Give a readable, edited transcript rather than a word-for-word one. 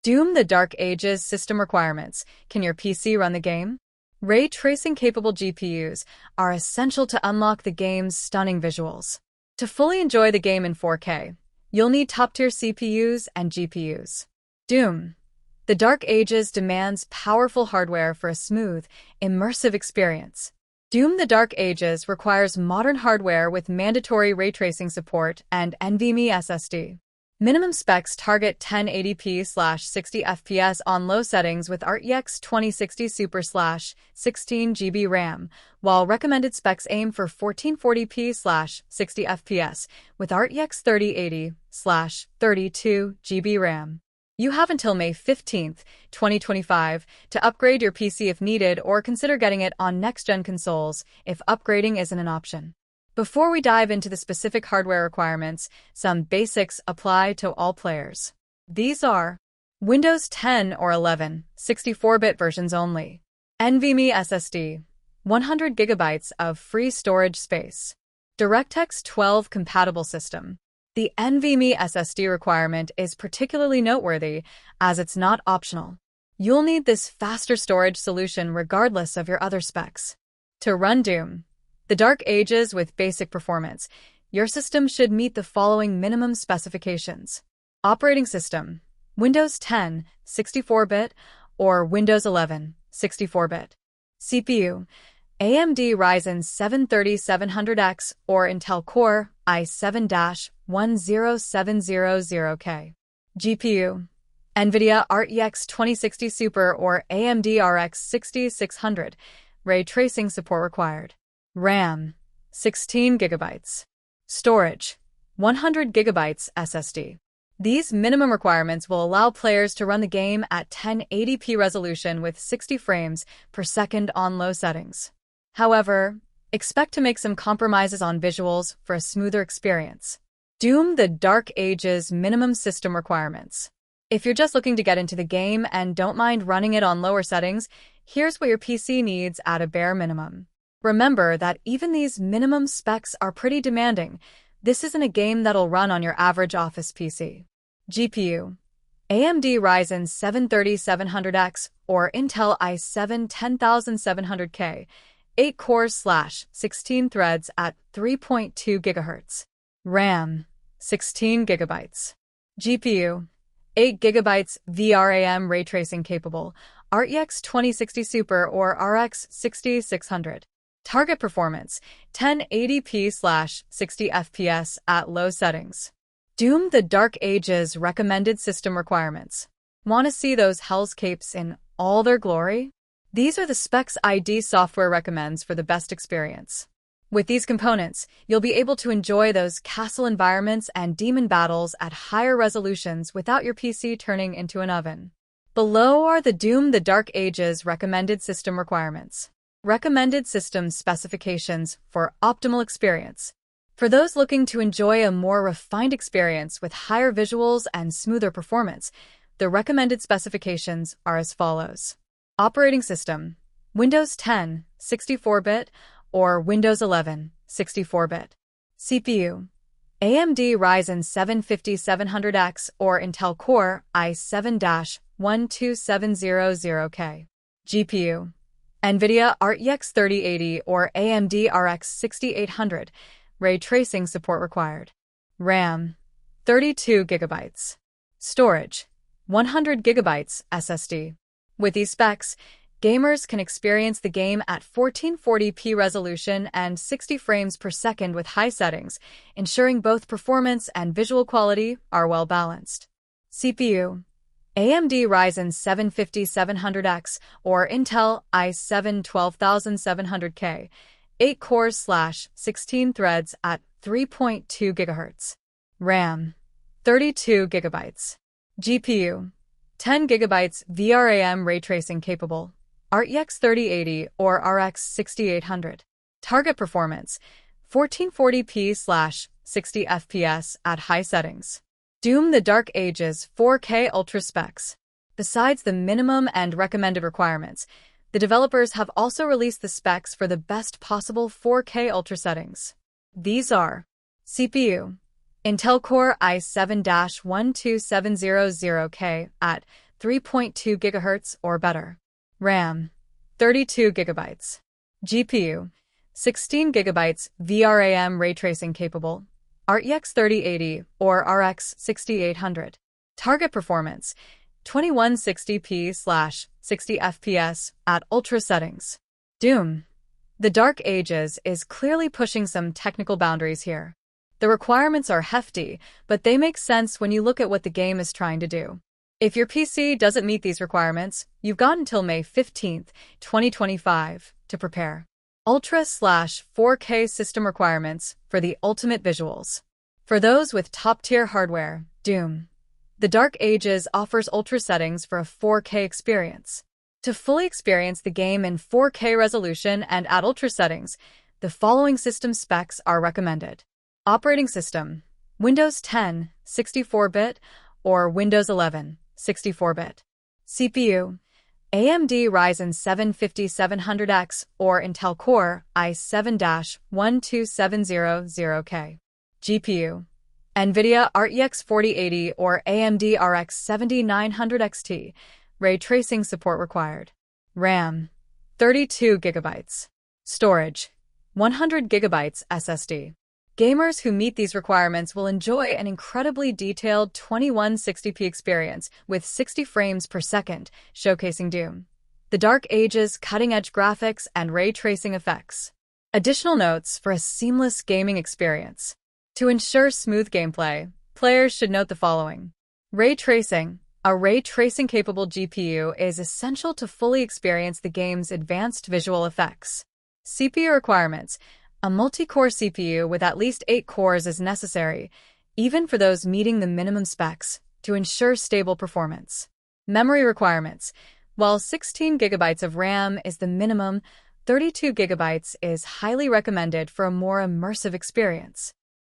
Doom: The Dark Ages system requirements. Can your PC run the game? Ray tracing-capable GPUs are essential to unlock the game's stunning visuals. To fully enjoy the game in 4K, you'll need top-tier CPUs and GPUs. Doom: The Dark Ages demands powerful hardware for a smooth, immersive experience. Doom: The Dark Ages requires modern hardware with mandatory ray tracing support and NVMe SSD. Minimum specs target 1080p/60 FPS on low settings with RTX 2060 Super/16 GB RAM, while recommended specs aim for 1440p/60 FPS with RTX 3080/32 GB RAM. You have until May 15, 2025 to upgrade your PC if needed, or consider getting it on next-gen consoles if upgrading isn't an option. Before we dive into the specific hardware requirements, some basics apply to all players. These are Windows 10 or 11, 64-bit versions only. NVMe SSD, 100 GB of free storage space. DirectX 12 compatible system. The NVMe SSD requirement is particularly noteworthy as it's not optional. You'll need this faster storage solution regardless of your other specs. To run Doom: The Dark Ages with basic performance, your system should meet the following minimum specifications. Operating system: Windows 10, 64-bit, or Windows 11, 64-bit. CPU: AMD Ryzen 7 3700X or Intel Core i7-10700K. GPU: NVIDIA RTX 2060 Super or AMD RX 6600. Ray tracing support required. RAM: 16 GB. Storage: 100 GB SSD. These minimum requirements will allow players to run the game at 1080p resolution with 60 frames per second on low settings. However, expect to make some compromises on visuals for a smoother experience. Doom: The Dark Ages minimum system requirements. If you're just looking to get into the game and don't mind running it on lower settings, here's what your PC needs at a bare minimum. Remember that even these minimum specs are pretty demanding. This isn't a game that'll run on your average office PC. GPU: AMD Ryzen 7 3700X or Intel i7 10700K, 8 cores/16 threads at 3.2 GHz. RAM: 16 GB. GPU: 8 GB VRAM ray tracing capable, RTX 2060 Super or RX 6600. Target performance: 1080p/60 FPS at low settings. Doom: The Dark Ages recommended system requirements. Want to see those hellscapes in all their glory? These are the specs ID Software recommends for the best experience. With these components, you'll be able to enjoy those castle environments and demon battles at higher resolutions without your PC turning into an oven. Below are the Doom: The Dark Ages recommended system requirements. Recommended system specifications for optimal experience. For those looking to enjoy a more refined experience with higher visuals and smoother performance, the recommended specifications are as follows. Operating system: Windows 10, 64-bit, or Windows 11, 64-bit. CPU: AMD Ryzen 7 5700X or Intel Core i7-12700K. GPU: NVIDIA RTX 3080 or AMD RX 6800. Ray tracing support required. RAM: 32 GB. Storage: 100 GB SSD. With these specs, gamers can experience the game at 1440p resolution and 60 frames per second with high settings, ensuring both performance and visual quality are well balanced. CPU: AMD Ryzen 7 5700X or Intel i7 12700K, 8 cores/16 threads at 3.2 GHz. RAM: 32 GB. GPU: 10 GB VRAM ray tracing capable, RTX 3080 or RX 6800. Target performance: 1440p/60 FPS at high settings. Doom: The Dark Ages 4K Ultra specs. Besides the minimum and recommended requirements, the developers have also released the specs for the best possible 4K Ultra settings. These are CPU: Intel Core i7-12700K at 3.2 GHz or better. RAM, 32 GB. GPU, 16 GB VRAM ray tracing capable, RTX 3080 or RX 6800. Target performance, 2160p/60 FPS at ultra settings. Doom, The Dark Ages is clearly pushing some technical boundaries here. The requirements are hefty, but they make sense when you look at what the game is trying to do. If your PC doesn't meet these requirements, you've got until May 15, 2025 to prepare. Ultra/4K system requirements for the ultimate visuals. For those with top-tier hardware, Doom, The Dark Ages offers ultra settings for a 4K experience. To fully experience the game in 4K resolution and at ultra settings, the following system specs are recommended. Operating system, Windows 10, 64-bit, or Windows 11, 64-bit. CPU, AMD Ryzen 7 5700X or Intel Core i7-12700K. GPU, NVIDIA RTX 4080 or AMD RX 7900 XT. Ray tracing support required. RAM, 32 GB. Storage, 100 GB SSD. Gamers who meet these requirements will enjoy an incredibly detailed 2160p experience with 60 frames per second, showcasing Doom, The Dark Ages' cutting-edge graphics and ray tracing effects. Additional notes for a seamless gaming experience. To ensure smooth gameplay, players should note the following. Ray tracing. A ray tracing-capable GPU is essential to fully experience the game's advanced visual effects. CPU requirements. A multi-core CPU with at least 8 cores is necessary, even for those meeting the minimum specs, to ensure stable performance. Memory requirements. While 16 GB of RAM is the minimum, 32 GB is highly recommended for a more immersive experience.